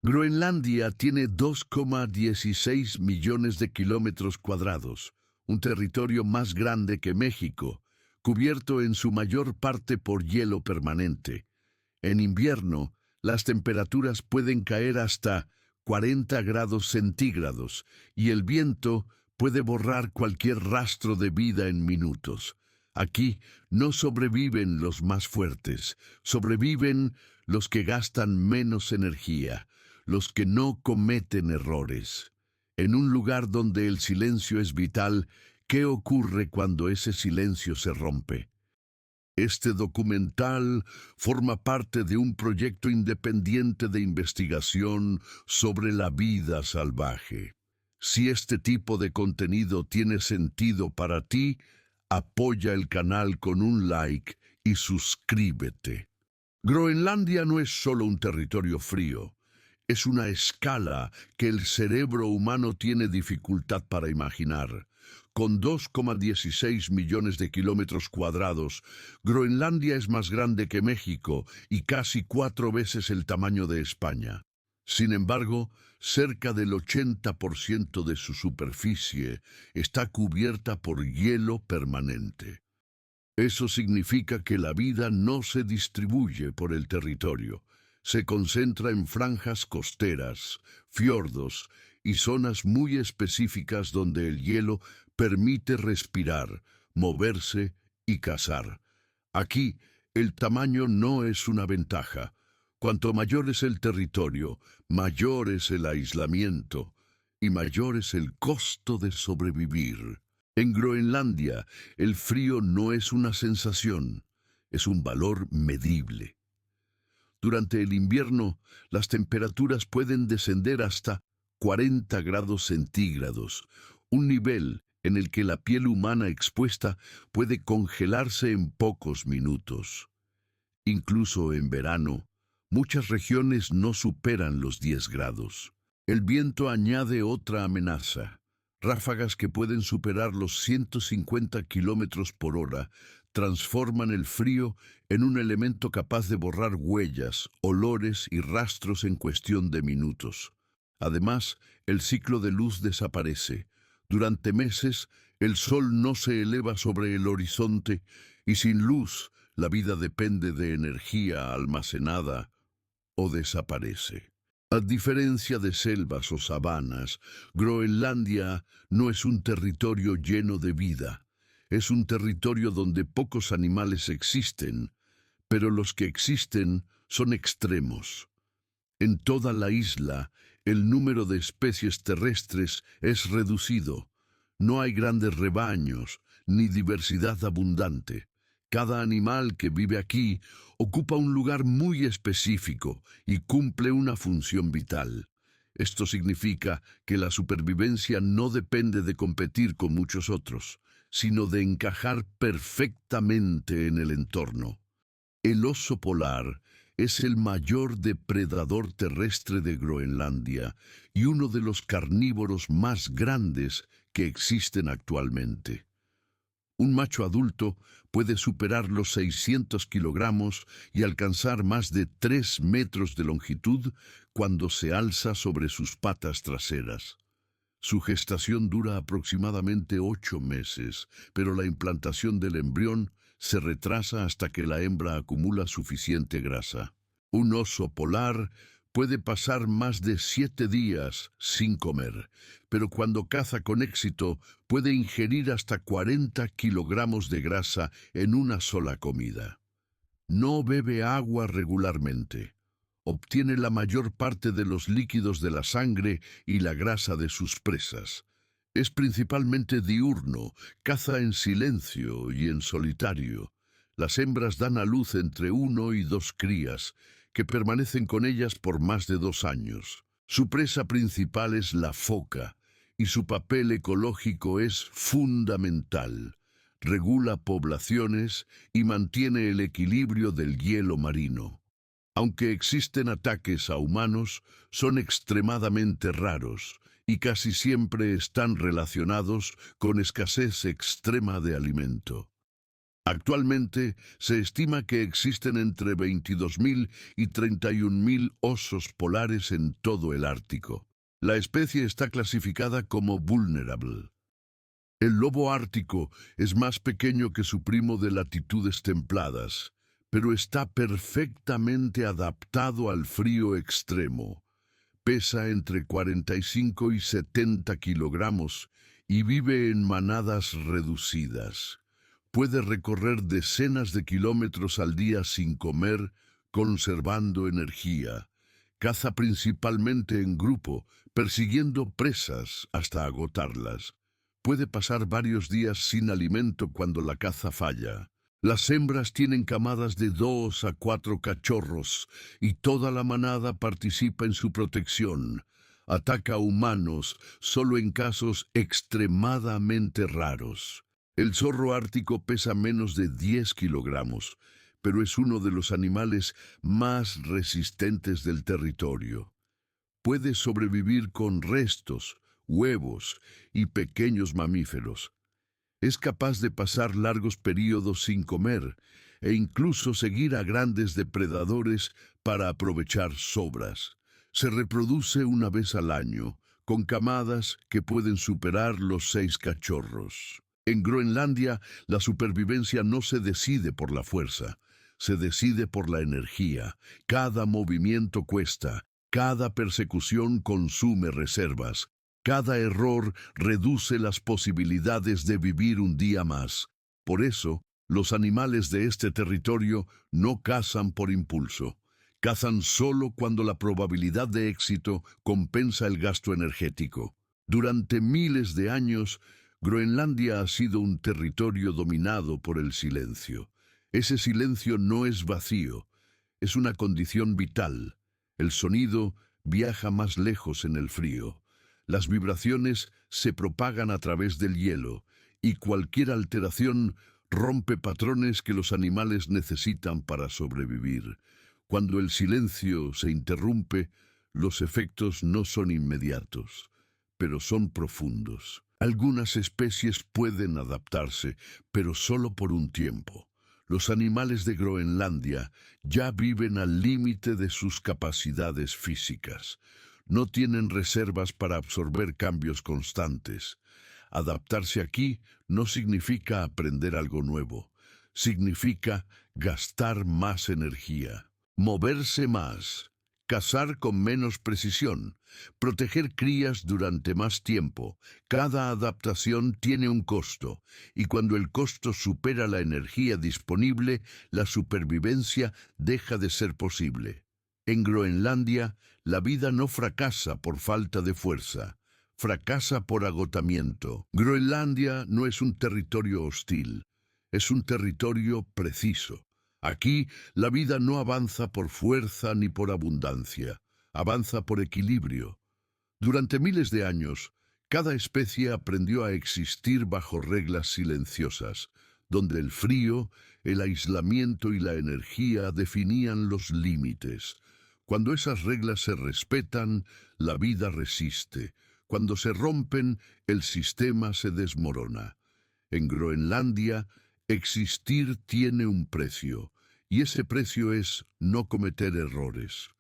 Groenlandia tiene 2,16 millones de kilómetros cuadrados, un territorio más grande que México, cubierto en su mayor parte por hielo permanente. En invierno, las temperaturas pueden caer hasta 40 grados centígrados y el viento puede borrar cualquier rastro de vida en minutos. Aquí no sobreviven los más fuertes, sobreviven los que gastan menos energía, los que no cometen errores. En un lugar donde el silencio es vital, ¿qué ocurre cuando ese silencio se rompe? Este documental forma parte de un proyecto independiente de investigación sobre la vida salvaje. Si este tipo de contenido tiene sentido para ti, apoya el canal con un like y suscríbete. Groenlandia no es solo un territorio frío, es una escala que el cerebro humano tiene dificultad para imaginar. Con 2,16 millones de kilómetros cuadrados, Groenlandia es más grande que México y casi 4 veces el tamaño de España. Sin embargo, cerca del 80% de su superficie está cubierta por hielo permanente. Eso significa que la vida no se distribuye por el territorio. Se concentra en franjas costeras, fiordos y zonas muy específicas donde el hielo permite respirar, moverse y cazar. Aquí, el tamaño no es una ventaja. Cuanto mayor es el territorio, mayor es el aislamiento y mayor es el costo de sobrevivir. En Groenlandia, el frío no es una sensación, es un valor medible. Durante el invierno, las temperaturas pueden descender hasta 40 grados centígrados, un nivel en el que la piel humana expuesta puede congelarse en pocos minutos. Incluso en verano, muchas regiones no superan los 10 grados. El viento añade otra amenaza. Ráfagas que pueden superar los 150 kilómetros por hora transforman el frío en un elemento capaz de borrar huellas, olores y rastros en cuestión de minutos. Además, el ciclo de luz desaparece. Durante meses, el sol no se eleva sobre el horizonte y sin luz, la vida depende de energía almacenada o desaparece. A diferencia de selvas o sabanas, Groenlandia no es un territorio lleno de vida. Es un territorio donde pocos animales existen, pero los que existen son extremos. En toda la isla, el número de especies terrestres es reducido. No hay grandes rebaños, ni diversidad abundante. Cada animal que vive aquí ocupa un lugar muy específico y cumple una función vital. Esto significa que la supervivencia no depende de competir con muchos otros, sino de encajar perfectamente en el entorno. El oso polar es el mayor depredador terrestre de Groenlandia y uno de los carnívoros más grandes que existen actualmente. Un macho adulto puede superar los 600 kilogramos y alcanzar más de 3 metros de longitud cuando se alza sobre sus patas traseras. Su gestación dura aproximadamente 8 meses, pero la implantación del embrión se retrasa hasta que la hembra acumula suficiente grasa. Un oso polar puede pasar más de 7 días sin comer, pero cuando caza con éxito puede ingerir hasta 40 kilogramos de grasa en una sola comida. No bebe agua regularmente. Obtiene la mayor parte de los líquidos de la sangre y la grasa de sus presas. Es principalmente diurno, caza en silencio y en solitario. Las hembras dan a luz entre 1 y 2 crías, que permanecen con ellas por más de 2 años. Su presa principal es la foca, y su papel ecológico es fundamental. Regula poblaciones y mantiene el equilibrio del hielo marino. Aunque existen ataques a humanos, son extremadamente raros y casi siempre están relacionados con escasez extrema de alimento. Actualmente se estima que existen entre 22.000 y 31.000 osos polares en todo el Ártico. La especie está clasificada como vulnerable. El lobo ártico es más pequeño que su primo de latitudes templadas, pero está perfectamente adaptado al frío extremo. Pesa entre 45 y 70 kilogramos y vive en manadas reducidas. Puede recorrer decenas de kilómetros al día sin comer, conservando energía. Caza principalmente en grupo, persiguiendo presas hasta agotarlas. Puede pasar varios días sin alimento cuando la caza falla. Las hembras tienen camadas de 2 a 4 cachorros y toda la manada participa en su protección. Ataca a humanos solo en casos extremadamente raros. El zorro ártico pesa menos de 10 kilogramos, pero es uno de los animales más resistentes del territorio. Puede sobrevivir con restos, huevos y pequeños mamíferos. Es capaz de pasar largos periodos sin comer e incluso seguir a grandes depredadores para aprovechar sobras. Se reproduce una vez al año, con camadas que pueden superar los 6 cachorros. En Groenlandia, la supervivencia no se decide por la fuerza, se decide por la energía. Cada movimiento cuesta, cada persecución consume reservas. Cada error reduce las posibilidades de vivir un día más. Por eso, los animales de este territorio no cazan por impulso. Cazan solo cuando la probabilidad de éxito compensa el gasto energético. Durante miles de años, Groenlandia ha sido un territorio dominado por el silencio. Ese silencio no es vacío, es una condición vital. El sonido viaja más lejos en el frío. Las vibraciones se propagan a través del hielo y cualquier alteración rompe patrones que los animales necesitan para sobrevivir. Cuando el silencio se interrumpe, los efectos no son inmediatos, pero son profundos. Algunas especies pueden adaptarse, pero solo por un tiempo. Los animales de Groenlandia ya viven al límite de sus capacidades físicas. No tienen reservas para absorber cambios constantes. Adaptarse aquí no significa aprender algo nuevo. Significa gastar más energía, moverse más, cazar con menos precisión, proteger crías durante más tiempo. Cada adaptación tiene un costo, y cuando el costo supera la energía disponible, la supervivencia deja de ser posible. En Groenlandia, la vida no fracasa por falta de fuerza, fracasa por agotamiento. Groenlandia no es un territorio hostil, es un territorio preciso. Aquí, la vida no avanza por fuerza ni por abundancia, avanza por equilibrio. Durante miles de años, cada especie aprendió a existir bajo reglas silenciosas, donde el frío, el aislamiento y la energía definían los límites. Cuando esas reglas se respetan, la vida resiste. Cuando se rompen, el sistema se desmorona. En Groenlandia, existir tiene un precio, y ese precio es no cometer errores.